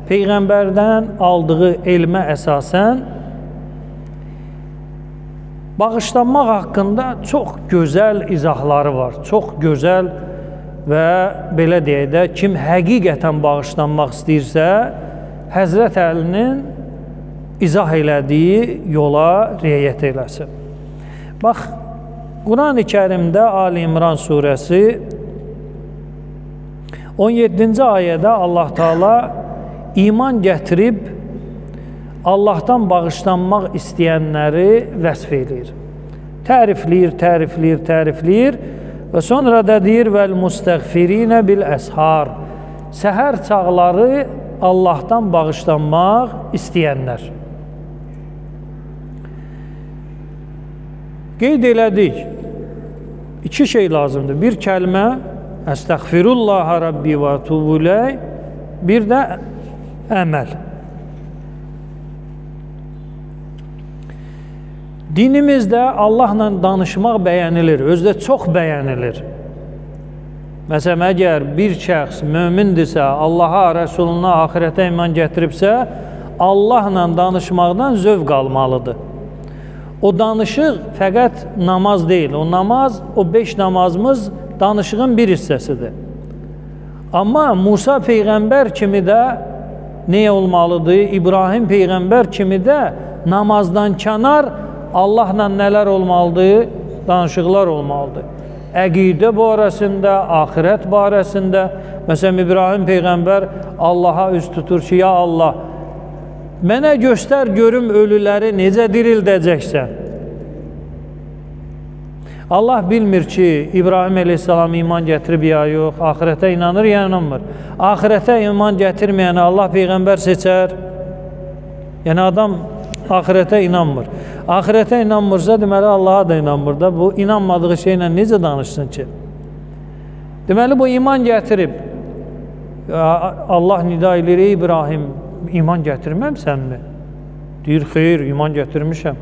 Peyğəmbərdən aldığı elmə əsasən bağışlanmaq haqqında çox gözəl izahları var. Çox gözəl və belə deyək də, kim həqiqətən bağışlanmaq istəyirsə, Həzrət Əlinin izah elədiyi yola riayət eləsin. Bax, Quran-ı Kərimdə Ali İmran surəsi 17-ci ayədə Allah Teala iman gətirib Allahdan bağışlanmaq istəyənləri vəsf edir. Tərifləyir və sonra da deyir vəl-müstəğfirinə bil-əshar. Səhər çağları Allahdan bağışlanmaq istəyənlər. Qeyd elədik, iki şey lazımdır. Bir kəlmə, əstəğfirullaha Rabbi və tubu ileyh, bir də əməl. Dinimizdə Allahla danışmaq bəyənilir, özdə çox bəyənilir. Məsələn, əgər bir şəxs mömindirsə, Allaha, Rəsuluna, axirətə iman gətiribsə, Allahla danışmaqdan zövq almalıdır. O danışıq fəqət namaz deyil, o namaz, o 5 namazımız danışığın bir hissəsidir. Amma Musa Peyğəmbər kimi də nə olmalıdır? İbrahim Peyğəmbər kimi də namazdan kənar Allahla nələr olmalıdır? Danışıqlar olmalıdır. Əqidə barəsində, axirət barəsində. Məsələn, İbrahim Peyğəmbər Allaha üz tutur ki, ya Allah, mənə göstər görüm ölüləri necə dirildəcəksən. Allah bilmir ki, İbrahim əleyhissalam iman gətirib ya yox, axirətə inanır ya inanmır. Axirətə iman gətirməyəni Allah Peyğəmbər seçər. Yəni adam axirətə inanmır. Axirətə inanmırsa, deməli Allaha da inanmır da. Bu inanmadığı şeylə necə danışsın ki? Deməli bu iman gətirib. Allah nida edir, ey İbrahim, iman gətirməmsənmi? Deyir, xeyr, iman gətirmişəm.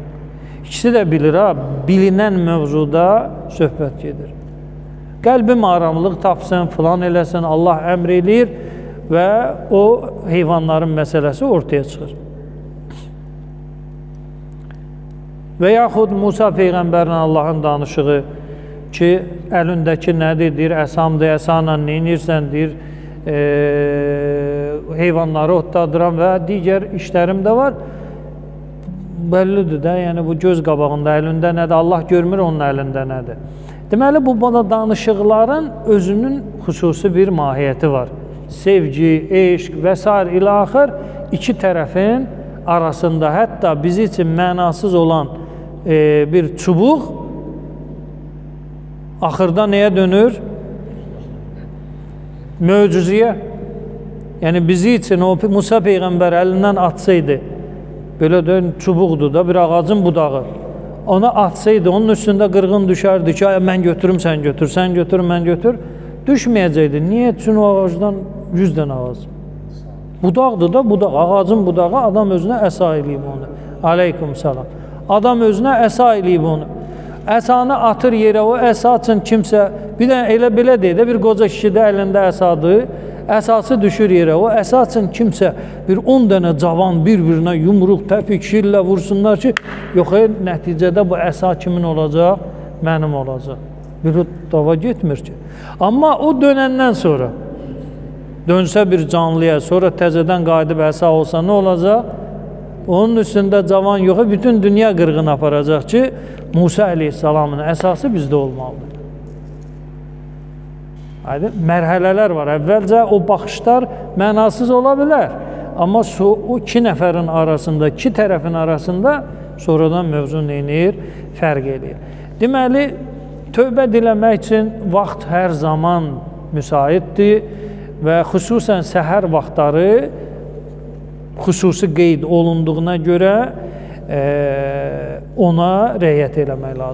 İkisi də bilir, bilinən mövzuda söhbət gedir. Qəlbim aramlıq tapsın, filan eləsin, Allah əmr edir və o heyvanların məsələsi ortaya çıxır. Və yaxud Musa Peyğəmbərlə Allahın danışığı ki, əlindəki nədir, deyir, əsamdır, əsanla neynirsən, deyir, heyvanları otladıram və digər işlərim də var. Bəllidir də, yəni bu göz qabağında əlində nədir, Allah görmür onun əlində nədir. Deməli, bu bana danışıqların özünün xüsusi bir mahiyyəti var. Sevgi, eşq və s. ilə axır iki tərəfin arasında, hətta bizi üçün mənasız olan bir çubuq axırda nəyə dönür? Möcüzəyə. Yəni bizi üçün o Musa Peyğəmbər əlindən atsaydı, belə də çubuqdur da bir ağacın budağı. Ona atsaydı, onun üstündə qırğın düşərdi ki, mən götürüm, sən götür, sən götür, mən götür. Düşməyəcəkdi. Niyə? Çünki o ağacdan 100 dənə ağac. Budaqdır da budaq, ağacın budağı, adam özünə əsa eləyib onu. Aleyküm salam. Adam özünə əsa eləyib onu. Əsanı atır yerə, o əsa üçün kimsə, bir də elə belə deyək də, bir qoca kişi də əlində əsadır, əsası düşür yerə, o əsa üçün kimsə bir 10 dənə cavan bir-birinə yumruq, təpik, şillə vursunlar ki, yox, nəticədə bu əsa kimin olacaq? Mənim olacaq. Bir dava getmir ki. Amma o dönəndən sonra, dönsə bir canlıya, sonra təzədən qayıdıb əsa olsa nə olacaq? Onun üstündə cavan yox, bütün dünya qırğın aparacaq ki, Musa əleyhissalamın əsası bizdə olmalıdır. Mərhələlər var. Əvvəlcə o baxışlar mənasız ola bilər. Amma o iki nəfərin arasında, iki tərəfin arasında sonradan mövzu neynir? Fərq edir. Deməli, tövbə diləmək üçün vaxt hər zaman müsaitdir və xüsusən səhər vaxtları xüsusi qeyd olunduğuna görə ona riayət eləmək lazımdır.